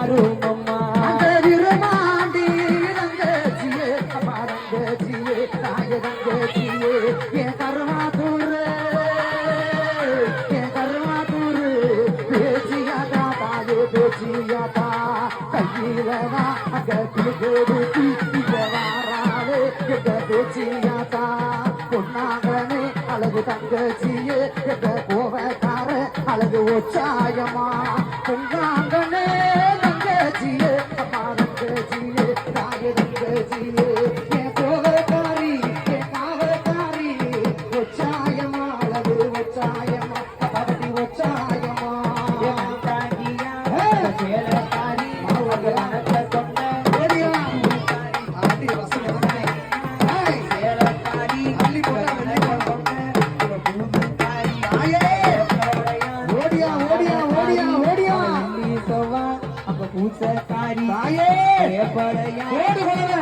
மாறும் அம்மா அந்த விருமாண்டி தங்கச்சியே அம்மா தங்கச்சியே தாய தங்கச்சியே என் கருமாத்தூரு பேச்சியாதா தாயே பேச்சியாதா கையிலவா அங்க கொடுத்தி வாராவே எங்க பேச்சியாதா பொன்னாங்கனே அழகு தங்கச்சியே எங்க கோவக்கார அழகு ஒச்சாயமா பொன்னாங்கனே தங்கச்சியே அம்மா தங்கச்சியே தாய தங்கச்சியே என் கோவக்காரி என் காவக்காரி ஒச்சாயமா அழகு ஒச்சாயமா பகடி ஒச்சாயமா சேலக்காரி மனத்தை கொண்ட ஆடி வசனமே சேலக்காரி அள்ளி போட்டா வெள்ளி போட்டா பூமிக்காரி ஓடியா ஓடியா ஓடியா ஓடியா அப்ப பூசக்காரி தாயே ஏப்படையா ஓடு போல